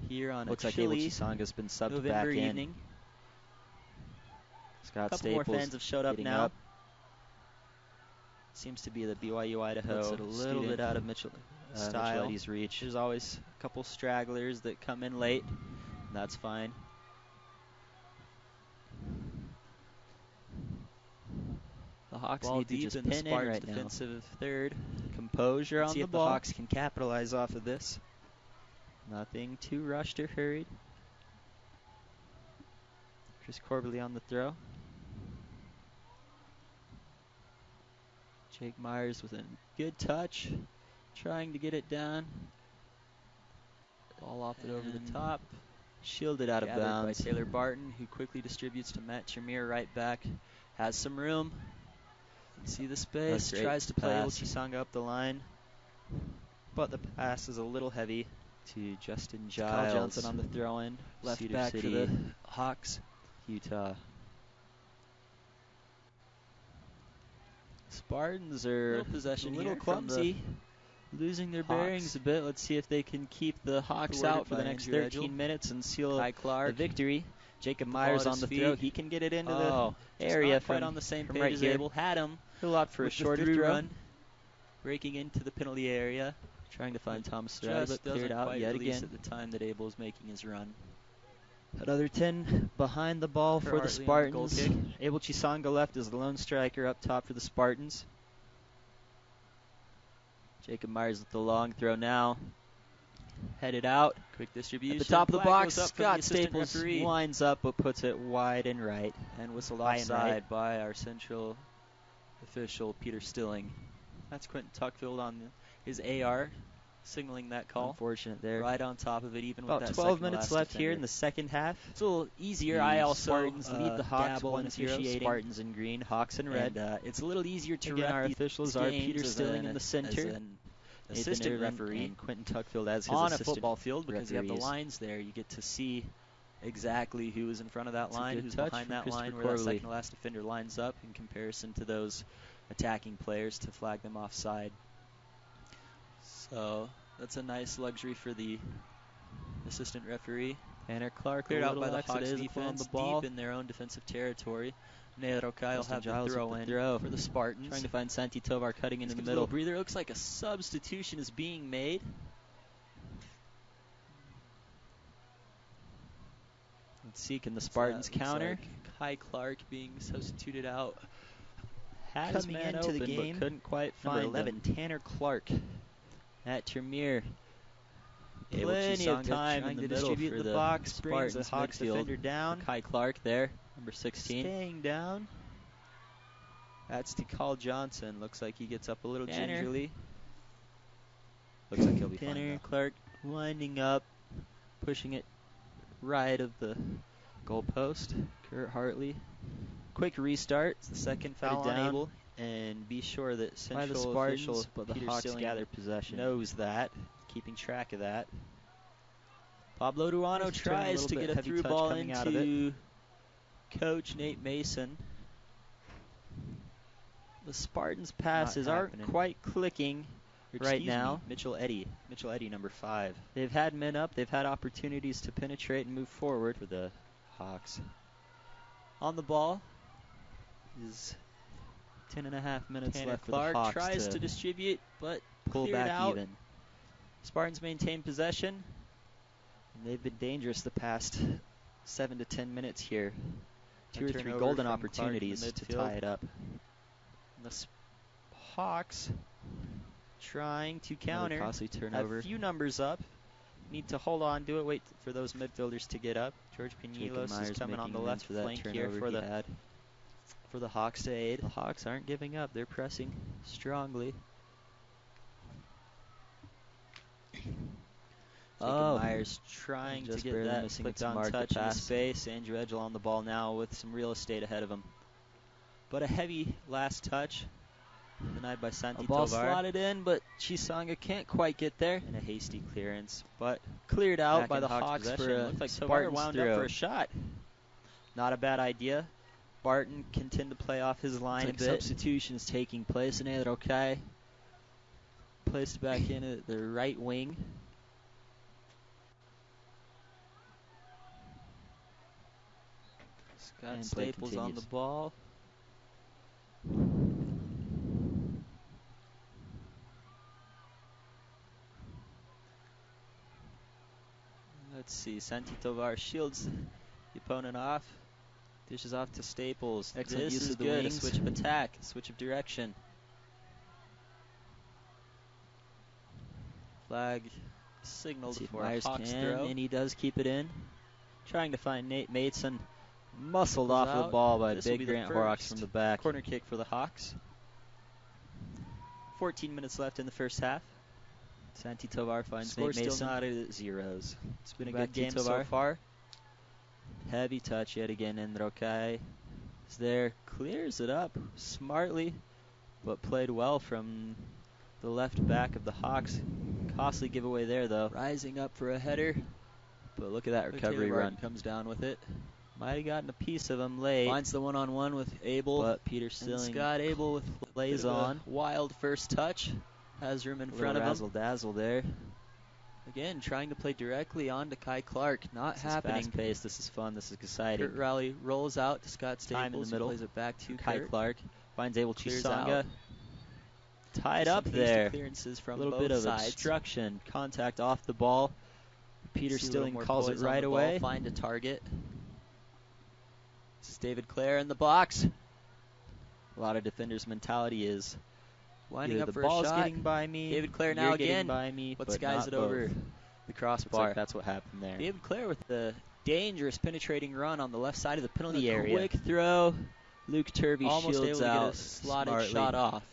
here on Looks a like chilly Abel Chisanga's been subbed November back in. evening. Scott A couple Staples more fans have showed up getting now. up. Seems to be the BYU Idaho Puts it a little student bit out of Mitchell style. Micheletti's reach. There's always a couple stragglers that come in late, and that's fine. The Hawks Ball need to deep just in the pin in Spartans right now. defensive third. Composure on See the if ball. the Hawks can capitalize off of this. Nothing too rushed or hurried. Chris Corbally on the throw. Jake Myers with a good touch, trying to get it down. Ball off it over the And top. Shielded out of Gathered bounds. by Taylor Barton, who quickly distributes to Matt Tremere right back. Has some room. See the space. great Tries to play pass. Chisanga up the line. But the pass is a little heavy. To Justin Kyle Giles. Johnson on the throw-in. Left Cedar back City, for the Hawks. Utah. Spartans are possession a little here from clumsy. Losing their Hawks. bearings a bit. Let's see if they can keep the Hawks Thwarted out for by the next Andrew 13 Edgell. minutes and seal Kai a Clark. victory. Jacob Ball Myers at on his the throw. feet. He can get it into Oh, the just area not quite from on the same from page right as here. Abel. Had him He'll opt for a with the short through throw. run, breaking into the penalty area. Trying to find Thomas Stroud, Just but cleared doesn't out quite yet release again. at the time that Abel is making his run. Another 10 behind the ball For for the Hartley on the Spartans. goal kick. Abel Chisanga left as the lone striker up top for the Spartans. Jacob Myers with the long throw now. Headed out. Quick At distribution. the top of the Flag box, goes up from the Scott assistant Staples referee. winds up but puts it wide and right. And whistled High and offside right. by our central official, Peter Stilling. That's Quentin Tuckfield on his AR, signaling that call. Unfortunate there. Right on top of it, even About with that 12 minutes second-to-last left here in defender. the second half. It's a little easier. The I also Spartans lead the Hawks dabble in 1-0. officiating. Spartans in green, Hawks in red. And it's a little easier to Again, ref our these officials are games Peter as Stilling an- in the as center. an Nathan assistant Irvin referee and Quentin Tuckfield as his on a assistant football field, because you have the referees. lines there. You get to see exactly who is in front of that It's a line, good who's touch behind from that Christopher line, where that Corley. second to last defender lines up in comparison to those attacking players to flag them offside. So that's a nice luxury for the assistant referee. Tanner Clark Cleared a out by little the Hawks lackadaisical on defense, the ball. deep in their own defensive territory. Nerokai will Justin have Giles the throw with the in throw. for the Spartans. Trying to find Santi Tovar cutting into Just the gives a little middle. breather. Looks like a substitution is being made. Let's see, can the Spartans Looks counter? like Kai Clark being substituted out. Had his coming man into the open, game, but couldn't quite Number find 11, him. Tanner Clark. At Tremere. Plenty of time in the middle for for the box. Brings the Spartans Hawks midfield. defender down. Kai Clark there, number 16. Staying down. That's to call Johnson. Looks like he gets up a little Tanner. gingerly. Looks like he'll be fine. Tanner Clark winding up, pushing it right of the goalpost. Kurt Hartley. Quick restart. It's the second foul Headed on down. Abel, and be sure that By the Central Spartans, official but the Peter Hawks Stilling gather possession. knows that, keeping track of that. Pablo Duano Nice turn, a tries little to bit get a heavy through touch ball coming out of it. into Coach Nate Mason. The Spartans' passes Not aren't happening. quite clicking right Excuse now. me, Mitchell Eddy, number 5 They've had men up. They've had opportunities to penetrate and move forward. for the Hawks. On the ball is 10.5 minutes Tanner left for Clark the Hawks tries to distribute, but Pull cleared back out. even. Spartans maintain possession. And they've been dangerous the past 7 to 10 minutes here. A 2 or 3 turnover golden from Clark in the opportunities to midfield. tie it up. The Hawks trying to Another counter. costly turnover. A few numbers up. Need to hold on to it. Wait for those midfielders to get up. George Pinilos Myers is coming on making the amends left for that flank here turnover for he the had. Hawks to aid. The Hawks aren't giving up. They're pressing strongly. Jacob Myers trying to just get barely that missing flicked to on mark the touch in the pass. space. Andrew Edgel on the ball now with some real estate ahead of him. But a heavy last touch denied by Santi A ball Tovar. slotted in, but Chisanga can't quite get there. And a hasty clearance, but Cleared out back by in the Hawks Hawks possession. for a Looked like Tovar Spartans wound throw. up for a shot. Not a bad idea. Barton can tend to play off his line Looks a like bit. substitutions taking place, and they're okay. Placed back in at the right wing. Scott And play Staples on the continues. ball. Let's see. Santi Tovar shields the opponent off. Dishes off to Staples. Excellent This use is of the good. wings. A switch of attack. A switch of direction. Flag signaled See if for a Myers Hawks can, throw. and he does keep it in. Trying to find Nate Mason. Muscled Goes off the out. ball by This will Big be the Grant Horrocks first from the back. Corner kick for the Hawks. 14 minutes left in the first half. Santi Tovar finds Score Nate still Mason. not at zeros. It's been a Back good to game so Tovar. far. Heavy touch yet again, and Rokai is there. Clears it up smartly, but played well from the left back of the Hawks. Costly giveaway there, though. Rising up for a header. But look at that recovery Taylor run. Barton comes down with it. Might have gotten a piece of him late. Finds the one-on-one with Abel. But Peter and Stilling Scott Abel with lays bit of a on. wild first touch. Has room in Little front of him. razzle-dazzle there. Again, trying to play directly on to Kai Clark. Not This is happening. fast-paced. This is fun. This is exciting. Kurt Rowley rolls out to Scott Staples. Time in the who middle. plays it back to Kai Kurt. Clark finds Abel Clears Chisanga. out. Tied Some up hasty there. Clearances A from little both bit of sides. obstruction. Contact off the ball. Peter See a little Stilling more calls it poise on right the ball, away. Find a target. This is David Clare in the box. A lot of defenders' mentality is Winding either up the for a ball's shot. getting by me. David Clare you're now getting again. by me, But but skies not it over both. the Looks crossbar. like that's what happened there. David Clare with the dangerous penetrating run on the left side of the penalty A area. quick throw. Luke Turvey Almost able shields to get out a slotted smartly, shot off.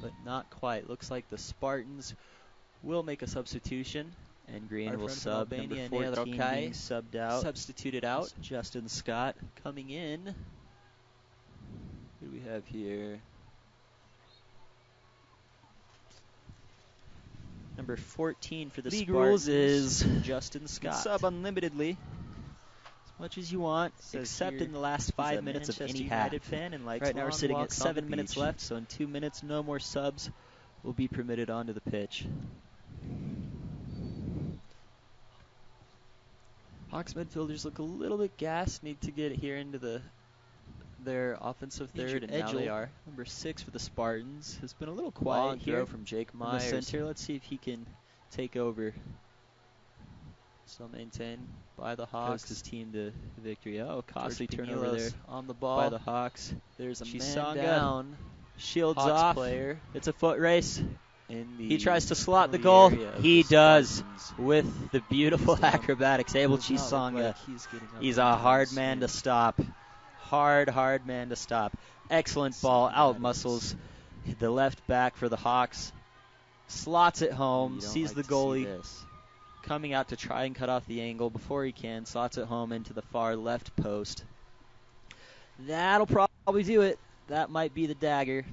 But not quite. Looks like the Spartans will make a substitution. and Green Our will friend from sub. Albania, Number 14 Neil being Rokai, subbed out. Substituted out. Justin Scott. Coming in. Who do we have here? Number 14 for the League Spartans rules is Justin You can Scott. sub unlimitedly as much as you want, Says except here in the last He's 5 a minutes of Manchester any United half. fan and likes Right now we're long sitting at walks on the 7 minutes beach. left, so in 2 minutes, no more subs will be permitted onto the pitch. Hawks midfielders look a little bit gassed, need to get here into their offensive third, and now they are. Number 6 for the Spartans has been a little quiet Long here throw from Jake in the Myers. center. Let's see if he can take over. Still maintained by the Hawks. Coast his team to victory. Oh, George costly turnover Pinilos there on the ball. by the Hawks. There's a man Chisanga down. Shields Hawks off. player It's a foot race. in the He tries to slot the penalty goal. area of He the does Spartans. with the beautiful He's down. acrobatics. Abel Does not look Chisanga. like he's getting up He's and a down hard the man to swing. stop. Hard man to stop. Excellent ball. Something Out that muscles the left back for the Hawks. slots it home, You don't sees like the to see goalie this. coming out to try and cut off the angle before he can, slots it home into the far left post. That'll probably do it. That might be the dagger.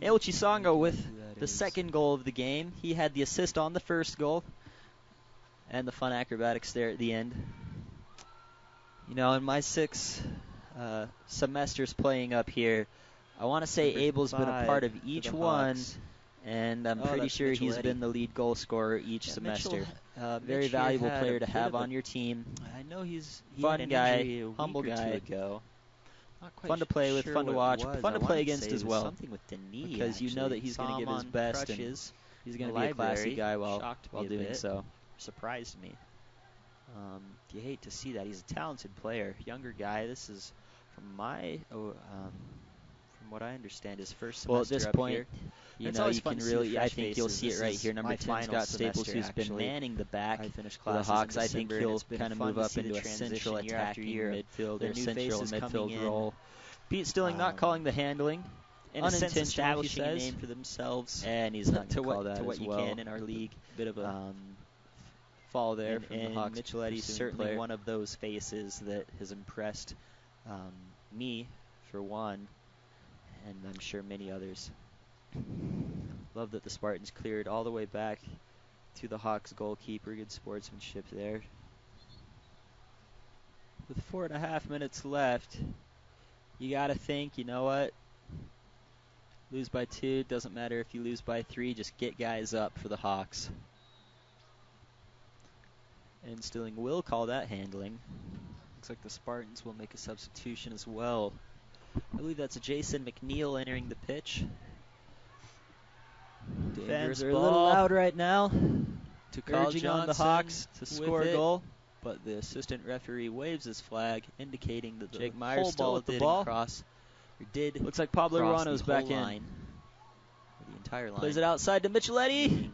El Chisongo with the second goal of the game. He had the assist on the first goal. And the fun acrobatics there at the end. You know, in my 6 semesters playing up here, I want to say Number Abel's been a 5 part of for each the one. Hawks. And I'm Oh, pretty that's sure Mitchell he's Eddy. been the lead goal scorer each semester. Very Mitch here valuable had player a to bit have of on your team. I know he Fun had an guy, injury a week humble or two guy. ago. Not quite Fun to play with, sure fun to what it watch, was. fun to I play wanna against say it as was well. Something with the knee, Because you know that he's going to give his best and he's going to be a classy guy while doing bit. so. Surprised me. You hate to see that. He's a talented player, younger guy. This is from what I understand, his first semester Well, at this up point, here. you It's know, always you fun can to see really, I fresh think you'll faces. see it This right is here. Number my 10's final got Staples, semester, who's been actually. manning the back I finished for the classes in Hawks. I think December, and he'll it's been kind of fun move to up see into the a central transition year after attacking year of midfield the or new central faces coming midfield in. role. Pete Stilling not calling the handling. In a sense, Unintentional, he establishing a says. name for themselves. And he's not to going to call what that to what as you well. can in our league. Bit of a Fall there and, from the and Hawks Mitchell Eddy's pursuing certainly player. one of those faces that has impressed me, for one, and I'm sure many others. Love that the Spartans cleared all the way back to the Hawks goalkeeper. Good sportsmanship there. With 4.5 minutes left, you got to think, you know what? Lose by 2, doesn't matter if you lose by 3, just get guys up for the Hawks. And Stilling will call that handling. Looks like the Spartans will make a substitution as well. I believe that's Jason McNeil entering the pitch. Fans are a little loud right now To call urging on the Johnson Hawks to with score a it, goal. but the assistant referee waves his flag, indicating that the Jake Myers whole still ball with the didn't ball. cross. Or did Looks like Pablo cross Ruano's the back whole in. line, or the entire line. Plays it outside to Micheletti.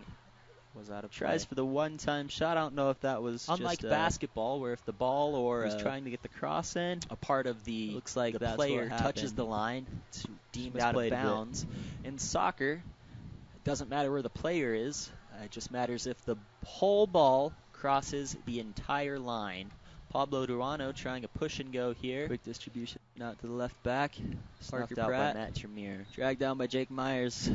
Was out of Tries play. for the one-time shot. I don't know if that was Unlike just basketball, where if the ball or was trying to get the cross in. a part of the Looks like the that's player what touches happened. the line, it's deemed Just out of misplayed a bit. bounds. In soccer, it doesn't matter where the player is. It just matters if the whole ball crosses the entire line. Pablo Durano trying a push and go here. Quick distribution out to the left back. Snuffed Parker out Pratt. by Matt Tremere. Dragged down by Jake Myers.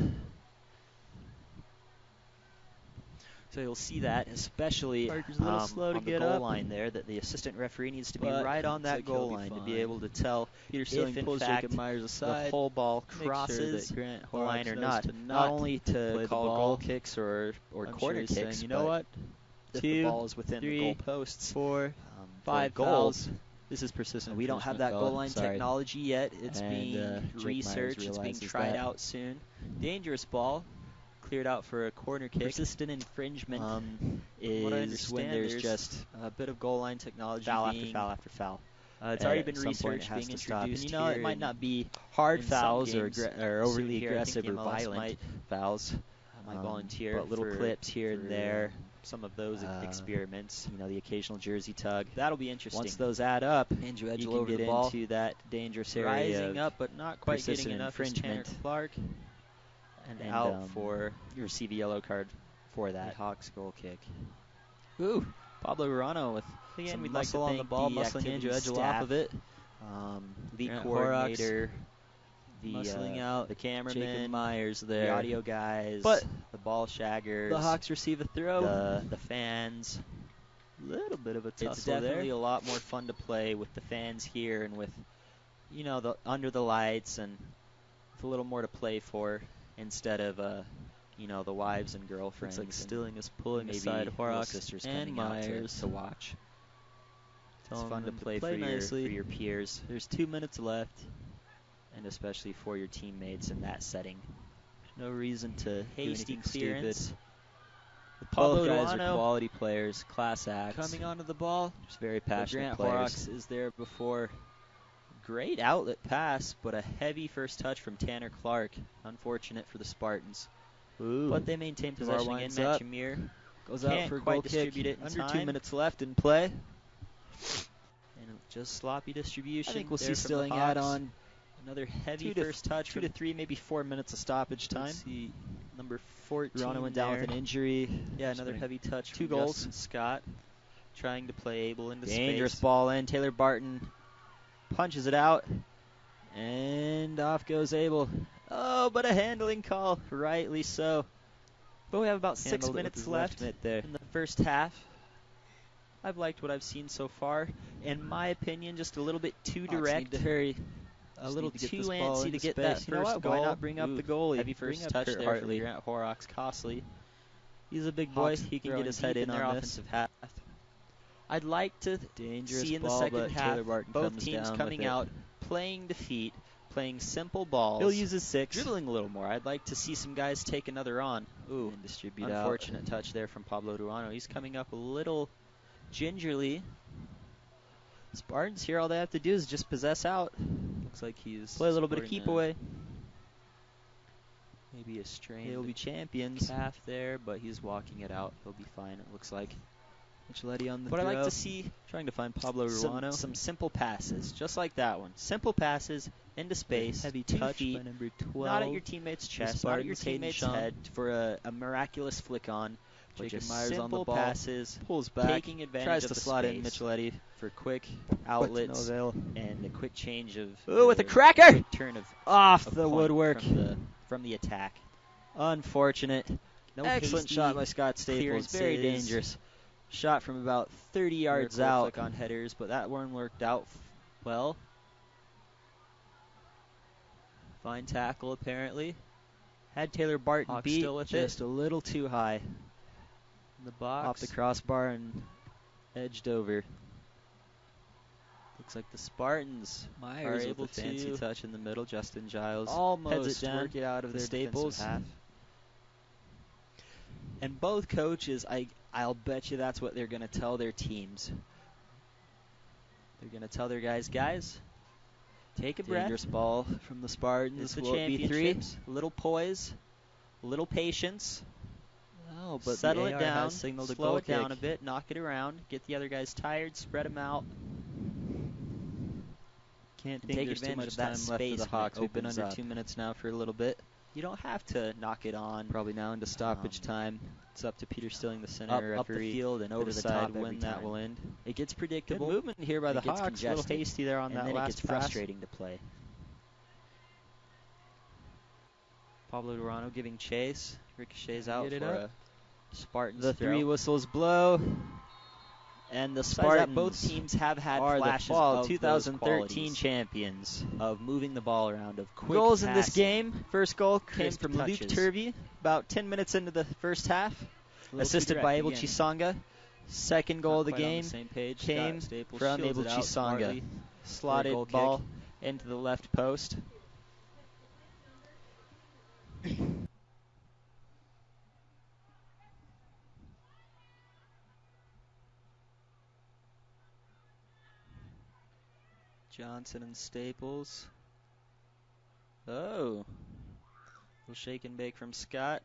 So you'll see that, especially Parker's a little slow to on the get goal up. line there, that the assistant referee needs to be But right on looks that like he'll goal be line to fine. be able to tell Peter if, Stilling in pulls fact, Jacob Myers the aside. whole ball Make sure crosses that Grant the line Horrocks or knows not. to Not only play to the call ball. goal kicks or I'm corner sure he's saying, kicks, you know but what? if 2, the ball is within 3, the goal posts. 4, For 5 goals. fouls. This is persistent. We don't have that goal line technology yet. It's And, being Jake Myers researched. It's being realizes tried that. out soon. Dangerous ball. Cleared out for a corner kick. Persistent infringement From is what I when understand, there's there's just a bit of goal line technology foul after being foul after foul. It's At already been some point it researched, has being to stop. And introduced you know, it here might in- not be hard in some fouls or, games or overly soon here. I think aggressive the or MLS violent might fouls. might volunteer but little for- clips here and for, there. some of those experiments. You know, the occasional jersey tug. That'll be interesting. Once those add up, Andrew you Edgel can over get the ball. into that dangerous area Rising of up, but not quite getting persistent enough. Is Tanner infringement. Clark and, And, out for you receive a yellow card for the that. Hawks goal kick. Ooh, Pablo Urano with Again, some we'd like to muscle on the thank ball, the muscling Andrew activities Edgel off staff, of it. League Grant coordinator, muscling out the Jacob cameraman, Myers the there. audio guys, But the ball shaggers, the Hawks receive a throw. the fans. Little bit of a tussle It's definitely there. a lot more fun to play with the fans here and with, you know, the under the lights and with a little more to play for instead of, you know, the wives and girlfriends. Looks like and Stilling is pulling maybe aside little Horrocks sisters and coming out Myers. to watch. It's Telling fun to them play, nicely. for your peers, There's 2 minutes left. and especially for your teammates in that setting. No reason to Hasty do anything clearance. stupid. Pablo Both guys Duano are quality players, class acts. coming onto the ball. Just very But passionate Grant players. Horrocks is there before. Great outlet pass, but a heavy first touch from Tanner Clark. Unfortunate for the Spartans. Ooh. But they maintain Tamar possession again. winds Matt up. Shamir Goes can't out for a quite goal kick. distribute it in Under 2 time. minutes left in play. and just sloppy distribution. I think we'll there see from Stilling the add Hawks. on Another heavy 2 to first touch. 2 to 3, maybe 4 minutes of stoppage time. Let's see. Number 14 Ruano went down there. with an injury. Yeah, another heavy touch. Two from goals. Justin Scott, trying to play Abel into Dangerous space. ball in. Taylor Barton punches it out. And off goes Abel. Oh, but a handling call. Rightly so. But we have about 6 Handled it with minutes his left mitt there. in the first half. I've liked what I've seen so far. In my opinion, just a little bit too Hawks direct. need to hurry. A little Need to get too this ball antsy to into get space. that You know first what? goal. Why not bring up the goalie? Heavy Bring first up touch Kurt there Hartley. from Grant Horrocks. Costly. He's a big boy. Hawks He can throwing get his deep head in their on this. offensive half. I'd like to Dangerous see in the ball, second but half Taylor Barton both comes teams down coming with it. out, playing defeat, playing simple balls. He'll use his 6. dribbling a little more. I'd like to see some guys take another on. Ooh, And distribute unfortunate touch there from Pablo Ruano. He's coming up a little gingerly. Spartans here, all they have to do is just possess out. Looks like he's Play a little bit of supporting keep away. Maybe a strain. He'll be champions. Calf there, but he's walking it out. He'll be fine, it looks like. Micheletti on the But I throw. like to see Trying to find Pablo Ruano. some simple passes, just like that one. Simple passes into space, Heavy 2 touch feet, by number 12. not at your teammate's chest, not at your Spartans, Hayden teammate's Shaw. head for a miraculous flick on. But Jacob just Myers on the simple ball. passes, Pulls back. taking advantage Tries of to the slot space in Micheletti. for quick But to no outlets avail. and a quick change of Ooh, with a or cracker! quick turn of Off of the point woodwork. from the attack. Unfortunate. No Excellent hasty shot by Scott Staples. Very clearances. dangerous. Shot from about 30 yards Miracle out. flick on headers, but that one worked out well. Fine tackle apparently. Had Taylor Barton Hawks beat still with just a little too high in the box. Off the crossbar and edged over. Looks like the Spartans Myers are with able a fancy to touch in the middle. Justin Giles almost heads it down. work it out of The their Staples. defensive half. And both coaches, I'll bet you that's what they're going to tell their teams. They're going to tell their guys, take a breath. Dangerous ball from the Spartans. It's the Will it be 3? championships. A little poise, a little patience. Oh, but Settle the it AR down, has signaled a slow goal it down a kick. bit, knock it around, get the other guys tired, spread them out. Can't and think take there's too advantage much of that time left for space the when it Hawks. We've been opens under up. 2 minutes now for a little bit. You don't have to knock it on. Probably now into stoppage time. It's up to Peter Stilling, the center Up the referee, field and to over the decide top when every that time. will end. It gets Good predictable. movement here by the It gets Hawks. A little congested, hasty there on and that then it last gets pass. frustrating to play. Pablo Durano giving chase. Ricochets out Get it for up. a Spartans The throw. 3 whistles blow, and the Besides that, Spartans both teams have had are the flashes fall of 2013 those champions. of moving the ball around, of quick Goals in this passing. game. First goal came Crisp from Luke touches. Turvey about 10 minutes into the first half, A little too assisted by direct Abel again. Chisanga. Second goal Not of the quite on game same page. came Scott Staples from shields Abel it out Chisanga. smartly. Slotted goal ball kick. into the left post. Johnson and Staples. Oh. Little shake and bake from Scott.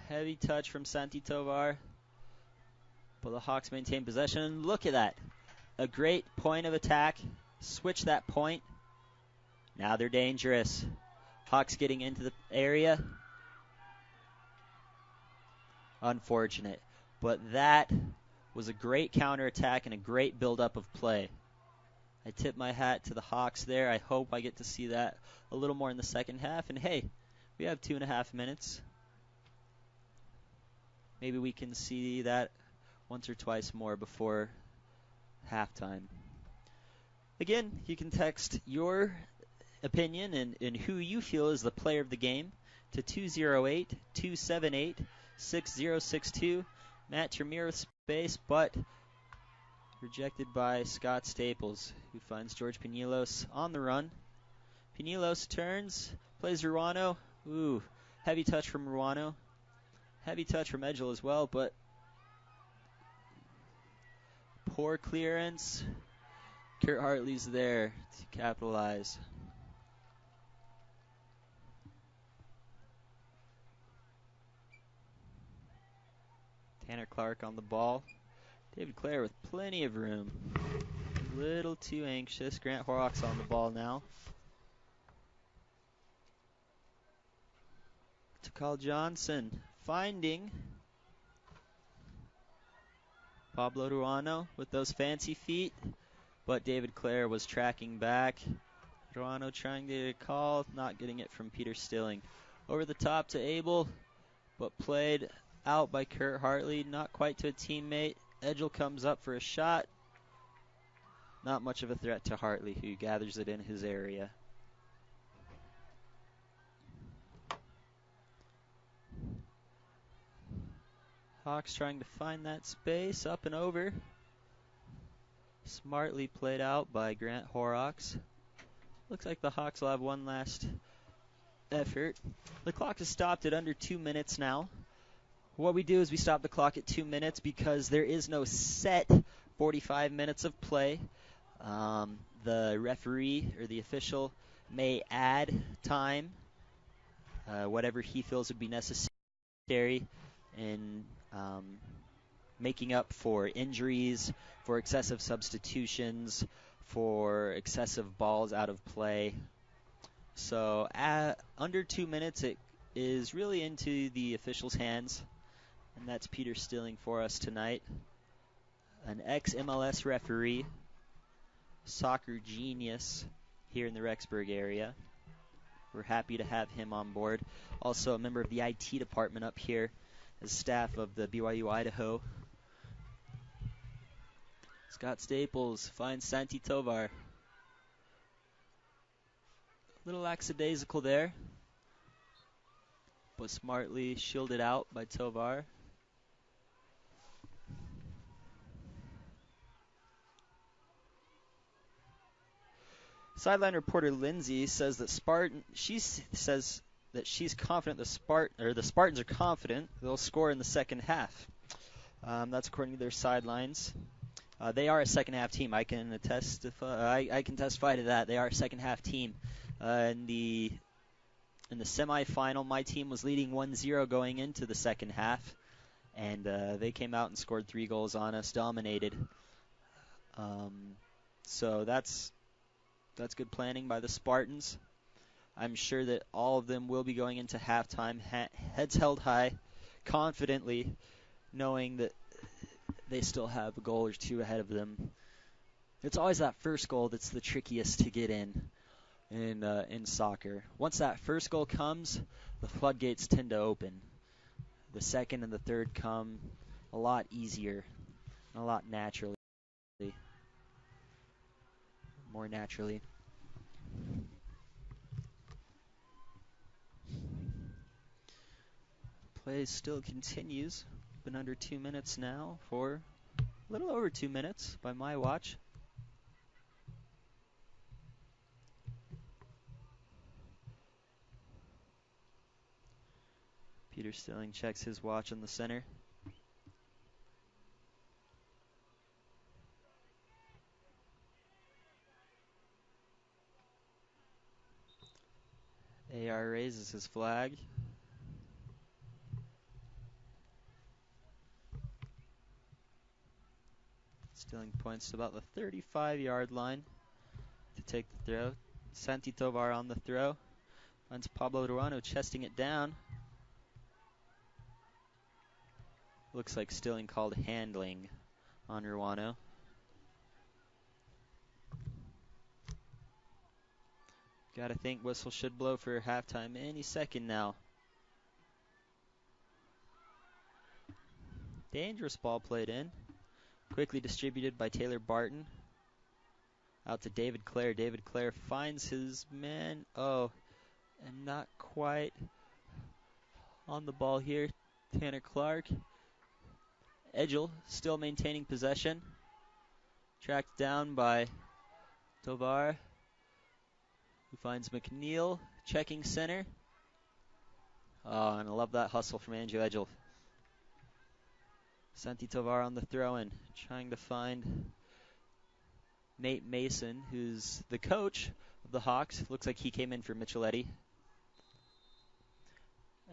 Heavy touch from Santi Tovar. But the Hawks maintain possession. Look at that. A great point of attack. Switch that point. Now they're dangerous. Hawks getting into the area. Unfortunate. But that was a great counterattack and a great buildup of play. I tip my hat to the Hawks there. I hope I get to see that a little more in the second half. And hey, we have 2.5 minutes. Maybe we can see that once or twice more before halftime. Again, you can text your opinion and who you feel is the player of the game to 208-278-6062. Matt Tremere with space, but rejected by Scott Staples, who finds George Pinilos on the run. Pinilos turns, plays Ruano. Ooh, heavy touch from Ruano. Heavy touch from Edgel as well, but poor clearance. Kurt Hartley's there to capitalize. Tanner Clark on the ball. David Clare with plenty of room. A little too anxious. Grant Horrocks on the ball now. call Johnson finding Pablo Ruano with those fancy feet, but David Clare was tracking back. Ruano trying to get a call, not getting it from Peter Stilling. Over the top to Abel, but played out by Kurt Hartley, not quite to a teammate. Edgel comes up for a shot. Not much of a threat to Hartley, who gathers it in his area. Hawks trying to find that space, up and over. Smartly played out by Grant Horrocks. Looks like the Hawks will have one last effort. The clock is stopped at under 2 minutes now. What we do is we stop the clock at 2 minutes because there is no set 45 minutes of play. The referee or the official may add time, whatever he feels would be necessary in making up for injuries, for excessive substitutions, for excessive balls out of play. So under 2 minutes, it is really into the officials' hands, and that's Peter Stilling for us tonight. An ex-MLS referee, soccer genius here in the Rexburg area. We're happy to have him on board. Also a member of the IT department up here as staff of the BYU Idaho. Scott Staples finds Santi Tovar. A little lackadaisical there, but smartly shielded out by Tovar. Sideline reporter Lindsay says that she's confident the Spartans are confident they'll score in the second half. That's according to their sidelines. They are a second half team. I can testify to that. They are a second half team. In the semifinal, my team was leading 1-0 going into the second half, and they came out and scored 3 goals on us, dominated. So that's good planning by the Spartans. I'm sure that all of them will be going into halftime, heads held high, confidently, knowing that they still have a goal or two ahead of them. It's always that first goal that's the trickiest to get in soccer. Once that first goal comes, the floodgates tend to open. The second and the third come a lot easier, a lot more naturally. Play still continues. Been under 2 minutes now, for a little over 2 minutes by my watch. Peter Stilling checks his watch in the center. AR raises his flag. Stilling points to about the 35-yard line to take the throw. Santi Tovar on the throw. Finds Pablo Ruano chesting it down. Looks like Stilling called handling on Ruano. Gotta think whistle should blow for halftime any second now. Dangerous ball played in. Quickly distributed by Taylor Barton. Out to David Clare. David Clare finds his man. Oh, and not quite on the ball here. Tanner Clark. Edgel still maintaining possession. Tracked down by Tovar, who finds McNeil checking center. Oh, and I love that hustle from Andrew Edgel. Santi Tovar on the throw-in, trying to find Nate Mason, who's the coach of the Hawks. Looks like he came in for Micheletti.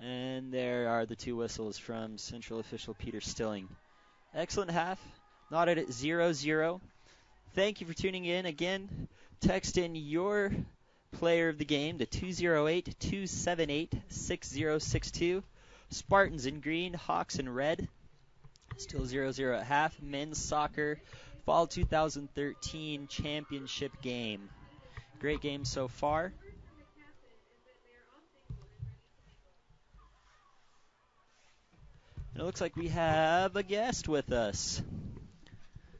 And there are the 2 whistles from central official Peter Stilling. Excellent half, knotted at 0-0. Thank you for tuning in. Again, text in your player of the game to 208-278-6062. Spartans in green, Hawks in red. Still 0-0 at half. Men's soccer Fall 2013 championship game. Great game so far. And it looks like we have a guest with us.